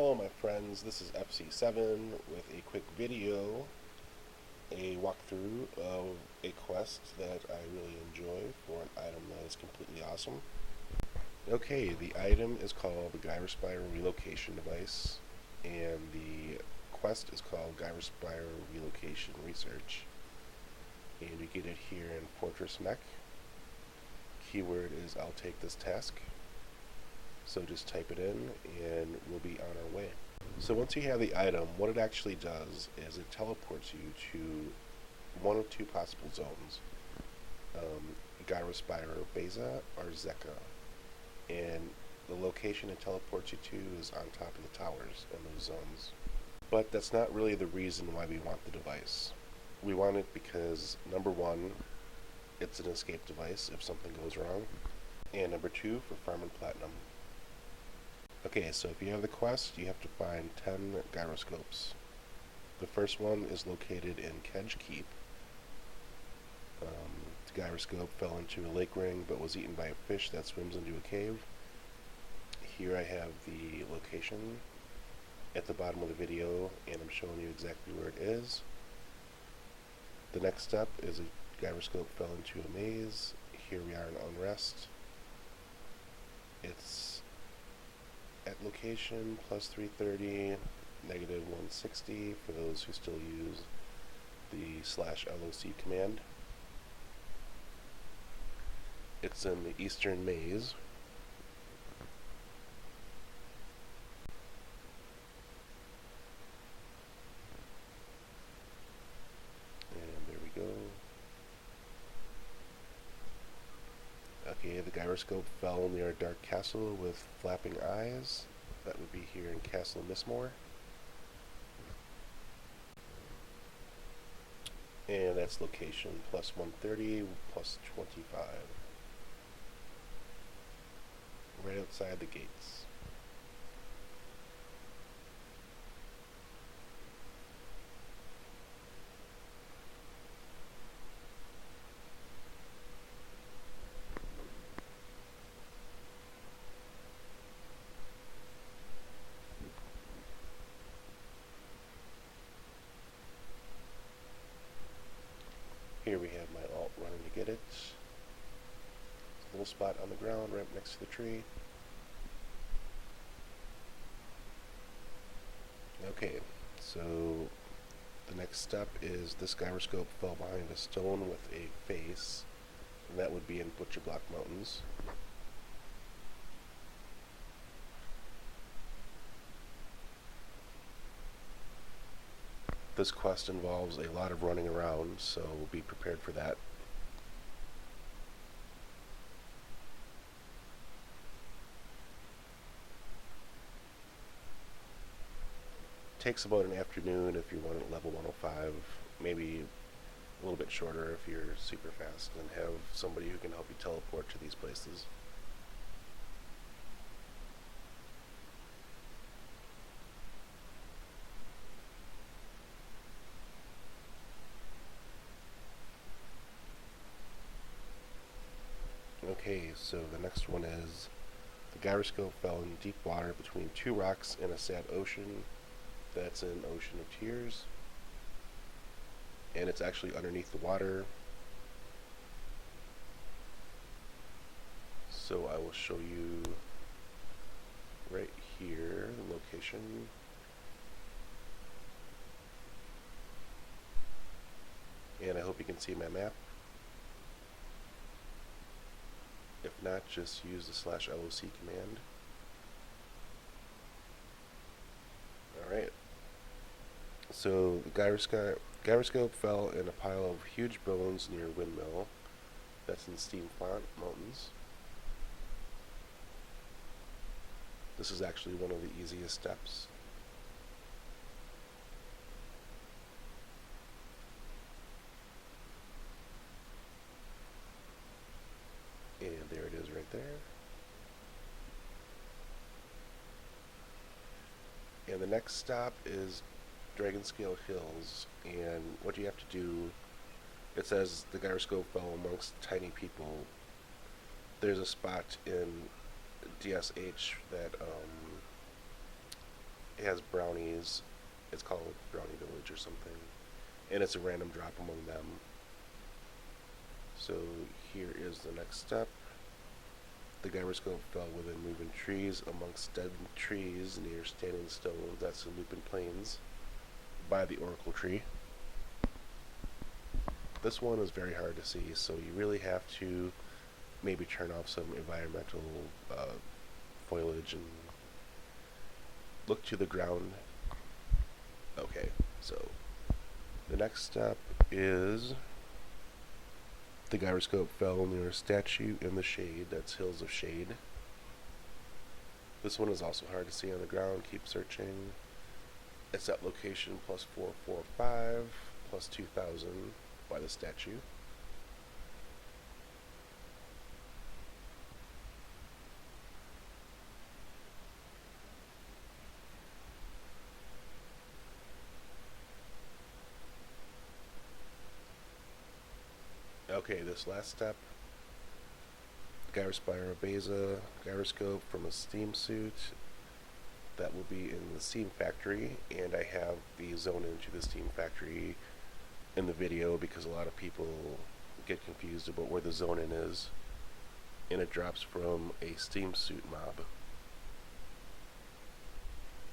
Hello my friends, this is FC7 with a quick video, a walkthrough of a quest that I really enjoy for an item that is completely awesome. Okay, the item is called the Gyrospire Relocation device, and the quest is called Gyrospire Relocation Research. And we get it here in Fortress Mech. Keyword is I'll take this task. So just type it in and we'll be on our way. So once you have the item, what it actually does is it teleports you to one of two possible zones. Gyrospire, Beza, or Zeka. And the location it teleports you to is on top of the towers in those zones. But that's not really the reason why we want the device. We want it because, number one, it's an escape device if something goes wrong. And number two, for farming platinum. Okay, so if you have the quest, you have to find 10 gyroscopes. The first one is located in Kedge Keep. The gyroscope fell into a lake ring but was eaten by a fish that swims into a cave. Here I have the location at the bottom of the video, and I'm showing you exactly where it is. The next step is a gyroscope fell into a maze. Here we are in Unrest. It's at location plus 330, negative 160 for those who still use the /LOC command. It's in the eastern maze. And there we go. Okay, the gyroscope fell near a dark castle with flapping eyes. That would be here in Castle Mistmore. And that's location plus 130, plus 25. Right outside the gates. Here we have my alt running to get it. It's a little spot on the ground right next to the tree. Okay, so the next step is this gyroscope fell behind a stone with a face, and that would be in Butcherblock Mountains. This quest involves a lot of running around, so be prepared for that. Takes about an afternoon if you want it level 105, maybe a little bit shorter if you're super fast and have somebody who can help you teleport to these places. Okay, so the next one is the gyroscope fell in deep water between two rocks in a sad ocean. That's an ocean of tears. And it's actually underneath the water. So I will show you right here the location. And I hope you can see my map. If not, just use the /LOC command. Alright. So the gyroscope fell in a pile of huge bones near Windmill. That's in Steamfont Mountains. This is actually one of the easiest steps. And there it is right there. And the next stop is Dragonscale Hills, and what you have to do, it says the gyroscope fell amongst tiny people. There's a spot in DSH that has brownies. It's called Brownie Village or something. And it's a random drop among them. So here is the next step. The gyroscope fell within moving trees amongst dead trees near standing stones. That's in Lupin Plains by the Oracle Tree. This one is very hard to see, so you really have to maybe turn off some environmental foliage and look to the ground. Okay, so the next step is the gyroscope fell near a statue in the shade. That's Hills of Shade. This one is also hard to see on the ground. Keep searching. It's at location plus 445 plus 2000 by the statue. Okay, this last step, Gyrospire Beza gyroscope from a steam suit. That will be in the steam factory, and I have the zone into the steam factory in the video because a lot of people get confused about where the zone in is, and it drops from a steam suit mob.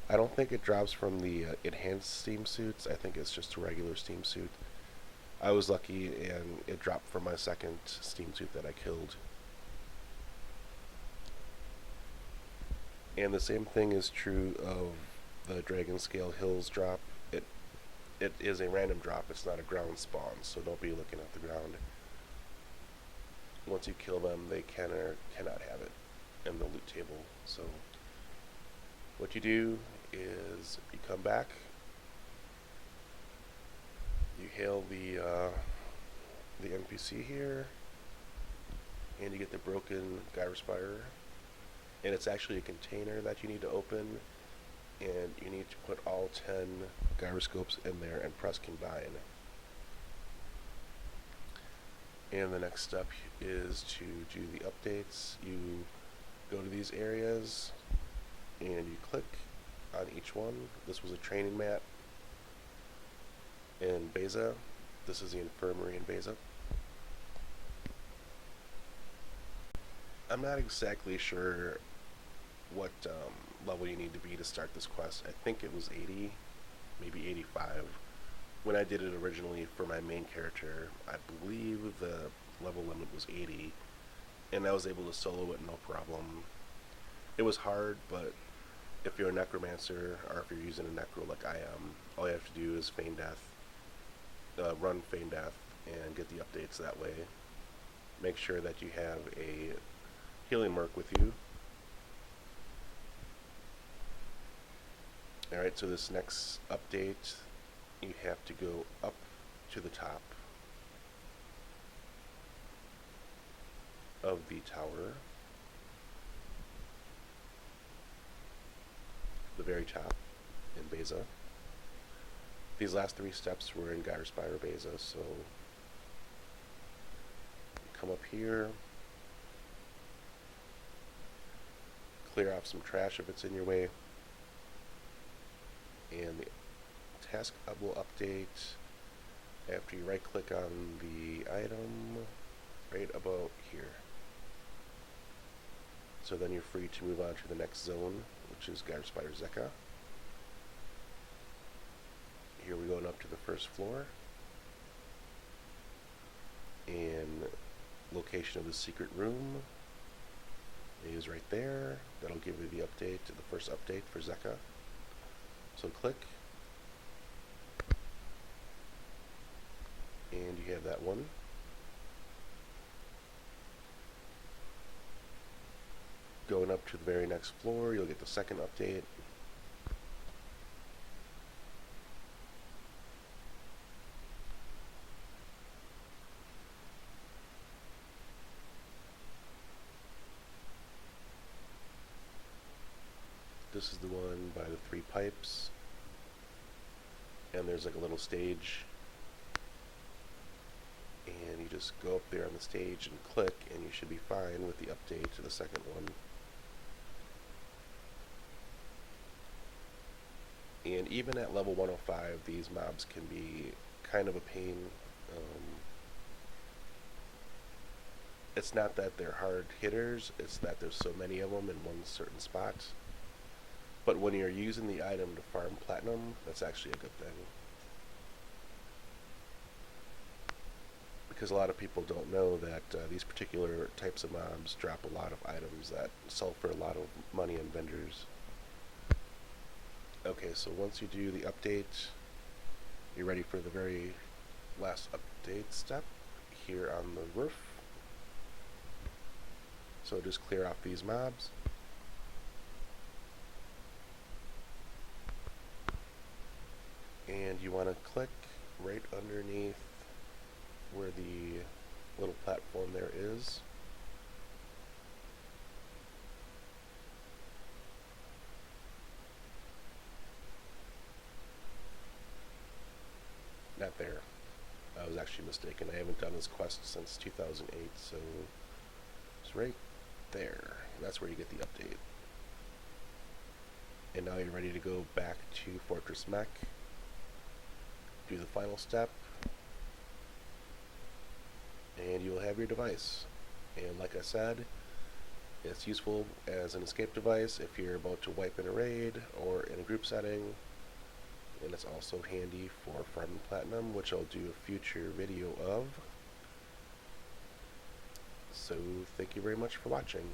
I don't think it drops from the enhanced steam suits. I think it's just a regular steam suit. I was lucky and it dropped from my second steam suit that I killed. And the same thing is true of the Dragon Scale Hills drop. It is a random drop, it's not a ground spawn, so don't be looking at the ground. Once you kill them, they can or cannot have it in the loot table. So what you do is you come back, you hail the NPC here, and you get the broken Gyrospire, and it's actually a container that you need to open, and you need to put all 10 gyroscopes in there and press combine. And the next step is to do the updates. You go to these areas and you click on each one. This was a training mat in Beza. This is the infirmary in Beza. I'm not exactly sure what level you need to be to start this quest. I think it was 80, maybe 85. When I did it originally for my main character, I believe the level limit was 80, and I was able to solo it no problem. It was hard, but if you're a necromancer, or if you're using a necro like I am, all you have to do is feign death, run feign death, and get the updates that way. Make sure that you have a healing merc with you. Alright, so this next update, you have to go up to the top of the tower, the very top in Beza. These last 3 steps were in Gyrospire Beza, so come up here, clear off some trash if it's in your way, and the task will update after you right click on the item right about here. So then you're free to move on to the next zone, which is Gyrospire Zeka. Here we're going up to the first floor, and location of the secret room is right there. That'll give you the update, the first update for Zeka. So click, and you have that one. Going up to the very next floor, you'll get the second update. This is the one by the 3 pipes, and there's like a little stage, and you just go up there on the stage and click, and you should be fine with the update to the second one. And even at level 105, these mobs can be kind of a pain. It's not that they're hard hitters, it's that there's so many of them in one certain spot. But when you're using the item to farm platinum, that's actually a good thing. Because a lot of people don't know that these particular types of mobs drop a lot of items that sell for a lot of money in vendors. Okay, so once you do the update, you're ready for the very last update step here on the roof. So just clear off these mobs. And you want to click right underneath where the little platform there is. Not there. I was actually mistaken. I haven't done this quest since 2008, so it's right there. That's where you get the update. And now you're ready to go back to Fortress Mech. Do the final step, and you'll have your device. And like I said, it's useful as an escape device if you're about to wipe in a raid or in a group setting. And it's also handy for farming platinum, which I'll do a future video of. So thank you very much for watching.